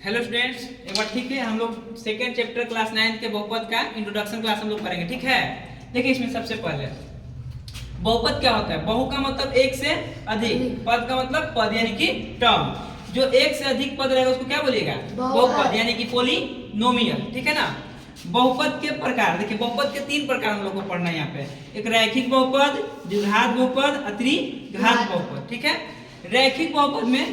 Hello students, एक बार ठीक है। हम लोग सेकेंड चैप्टर क्लास 9 के बहुपद का इंट्रोडक्शन क्लास हम लोग करेंगे, ठीक है। देखिए इसमें सबसे पहले बहुपद क्या होता है। बहु का मतलब एक से अधिक, पद का मतलब पद यानी कि टर्म। जो एक से अधिक पद रहेगा उसको क्या बोलिएगा, बहुपद यानी कि पोलिनोमियल, ठीक है ना। बहुपद के प्रकार देखिए, बहुपद के 3 प्रकार हम लोग को पढ़ना है यहाँ पे। एक रैखिक बहुपद, द्विघात बहुपद, त्रिघात बहुपद, ठीक है। रैखिक बहुपद में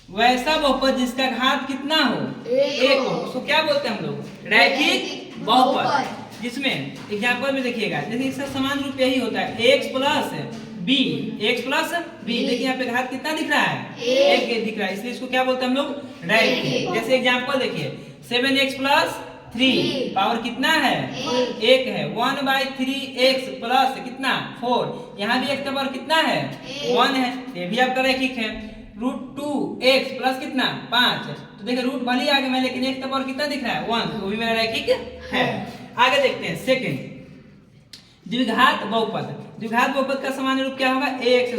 वैसा बहुपद जिसका घात कितना हो, एक हो, उसको क्या बोलते हैं हम लोग, रैखिक बहुपद। जिसमें एग्जांपल में देखिएगा, जैसे इसका समान रूप यही होता है x प्लस बी, देखिए यहाँ पे घात कितना दिख रहा है, एक दिख रहा है, इसलिए इसको क्या बोलते हैं हम लोग, रैखिक। जैसे एग्जांपल देखिए 7x प्लस 3 पावर कितना है, 1 है। 1/3x प्लस कितना 4, यहाँ भी x का पावर कितना है, 1 है, ये भी आपका रैखिक है। √2x प्लस कितना 5, तो देखिए रूट भले आगे में, लेकिन x का पावर कितना दिख रहा है 1, तो वो भी मेरा रैखिक है। आगे देखते हैं सेकंड द्विघात बहुपद। द्विघात बहुपद का सामान्य रूप क्या होगा, ax²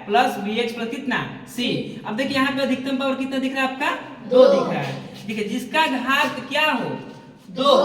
प्लस bx प्लस कितना c। अब देखिए यहाँ पे अधिकतम पावर कितना दिख रहा है आपका, 2 दिख रहा है। देखिए जिसका घात क्या हो, 2,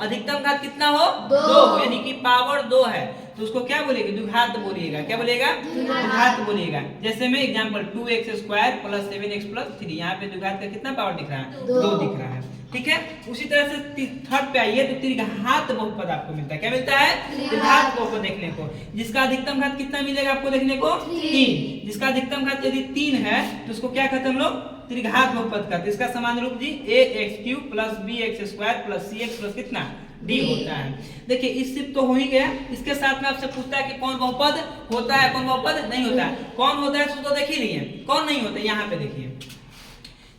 अधिकतम घात कितना हो, 2, यानी कि पावर 2 है, तो उसको क्या बोलेगा, द्विघात बोलिएगा। क्या बोलेगा, द्विघात बोलिएगा। जैसे में example 2x² plus 7x plus 3, यहाँ पे द्विघात का कितना पावर दिख रहा है, 2 दिख रहा है, ठीक है। उसी तरह से थर्ड पे आइए तो त्रिघात बहुपद आपको मिलता है। क्या मिलता है, त्रिघात बहुपद देखने को, जिसका अधिकतम घात कितना मिलेगा आपको देखने को, 3। जिसका अधिकतम घात यदि 3 है तो उसको क्या कहते हैं हम लोग, त्रिघात बहुपद का। तो इसका समान रूप जी ax³ plus bx² plus cx plus कितना d होता है। देखिए इससे तो हो ही गया। इसके साथ में आपसे पूछता है कि कौन बहुपद होता है, कौन बहुपद नहीं होता है। कौन होता है तो देख ही लिए, कौन नहीं होता है यहाँ पे देखिए।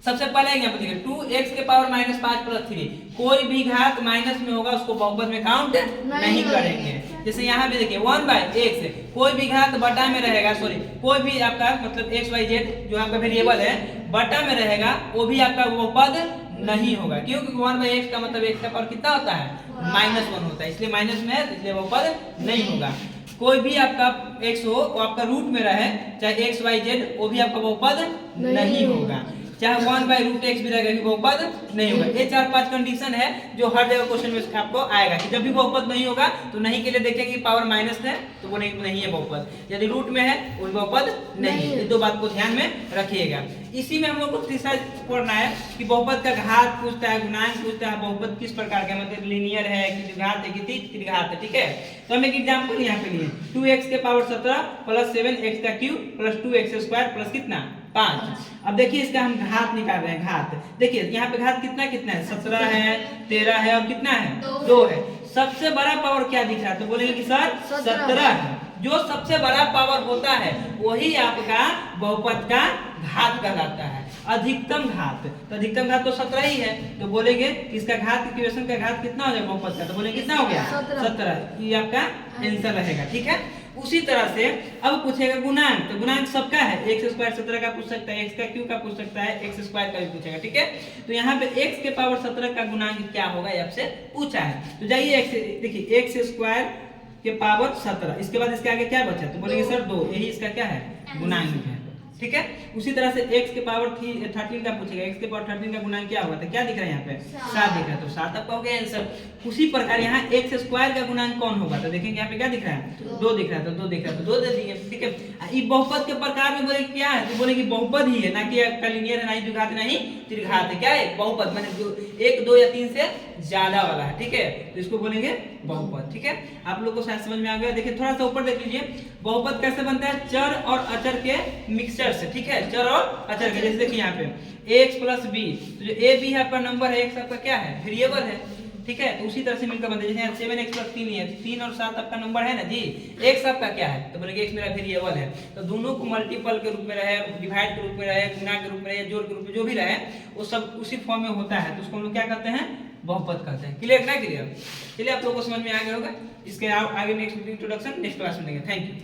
सबसे पहले यहाँ पे देखिए 2x के पावर -5 प्लस 3, कोई भी घात माइनस में होगा उसको बहुपद में काउंट नहीं करेंगे। जैसे यहाँ भी देखिए 1/x, कोई भी घात बटा में रहेगा, सॉरी कोई भी आपका मतलब x y z जो आपका वेरिएबल है बटा में रहेगा, वो भी आपका बहुपद नहीं होगा, क्योंकि 1/x का मतलब x का पावर कितना होता है, -1 होता है, इसलिए माइनस में है, इसलिए बहुपद नहीं होगा। कोई भी आपका x हो वो आपका रूट में रहे, चाहे x y z, वो भी आपका बहुपद नहीं होगा। चाहे 1/√x भी रहेगा, बहुपद नहीं होगा। ये 4-5 कंडीशन है जो हर जगह क्वेश्चन में आपको आएगा कि जब भी बहुपद नहीं होगा तो नहीं के लिए देखेंगे कि पावर माइनस है तो वो नहीं है बहुपद, यदि रूट में है वो बहुपद नहीं है। ये 2 बात को ध्यान में रखिएगा। इसी में हम लोग को तीसरा पढ़ना है कि बहुपद का घात पूछता है, गुणांक पूछता है, बहुपद किस प्रकार का, मतलब लीनियर है कि द्विघात है कि त्रिघात है, ठीक है। तो हम एक एग्जांपल यहाँ पे लिए 2x के power 17 plus 7x³ plus 2x² plus कितना 5। अब देखिए इसका हम घात निकाल रहे हैं। घात देखिए यहाँ पे घात कितना कितना है, 17 है, 13 है और कितना है 2 है। सबसे बड़ा पावर क्या दिख रहा है, तो बोलेंगे कि सर 17 है। जो सबसे बड़ा पावर होता है वही आपका बहुपद का घात कहलाता है। अधिकतम घात, तो अधिकतम घात तो 17 ही है, तो बोलेंगे इसका घात इक्वेशन का घात कितना हो जाएगा बहुपद का, तो बोलेंगे कितना हो गया 17। ये आपका आंसर रहेगा, ठीक है। उसी तरह से अब पूछेगा गुणांक, तो गुणांक सबका है, x² 17 का पूछ सकता है, x का क्यू का पूछ सकता है, x² का भी पूछेगा, ठीक है। तो यहाँ पे x के पावर 17 का गुणांक क्या होगा ये आपसे पूछा है। तो जाइए देखिए x² के पावर 17, इसके बाद इसके आगे क्या बचा, तो बोलेंगे सर 2, यही इसका क्या है गुणांक है, ठीक है। उसी तरह से x के पावर 13 का पूछेगा, x के पावर 13 का गुणांक क्या होगा, तो क्या दिख रहा है यहाँ पे 7 दिख रहा है, तो 7 आपका हो गया आंसर। उसी प्रकार यहाँ x² का गुणांक कौन होगा, तो देखेंगे यहाँ पे क्या दिख रहा है 2 दिख रहा है, तो 2 दिख रहा है तो 2 दे दिए, ठीक है। ये बहुपद के प्रकार में बोले क्या है, तो बोलेंगे बहुपद ही है, ना कि आपका लीनियर है, ना ही द्विघात, ना ही त्रिघात है। क्या है बहुपद, माने 1, 2 या 3 से ज्यादा वाला है, ठीक है, तो इसको बोलेंगे बहुपद, ठीक है। आप लोग को शायद समझ में आ गया। देखिए थोड़ा सा ऊपर देख लीजिए, बहुपद कैसे बनता है, चर और अचर के मिक्सचर से, ठीक है, चर और अचर के। जैसे देखिए यहाँ पे x प्लस b, तो जो a b है आपका नंबर है, x आपका क्या है वेरिएबल है, ठीक है, तो उसी तरह से मिलकर बनता है। जैसे यहाँ 7x प्लस 3 है, 3 और 7 आपका नंबर है ना जी, x आपका क्या है, तो बोलेंगे x मेरा वेरिएबल है, तो दोनों को मल्टीपल के रूप में रहे, डिवाइड के रूप में रहे, गुणा के रूप में रहे, जोड़ के रूप में जो भी रहे, वो सब उसी फॉर्म में होता है, तो उसको हम लोग क्या कहते हैं बहुपद कहते हैं। क्लियर ना, क्लियर, चलिए आप लोगों को समझ में आ गया होगा। इसके आगे नेक्स्ट इंट्रोडक्शन नेक्स्ट क्लास में देंगे। Thank you.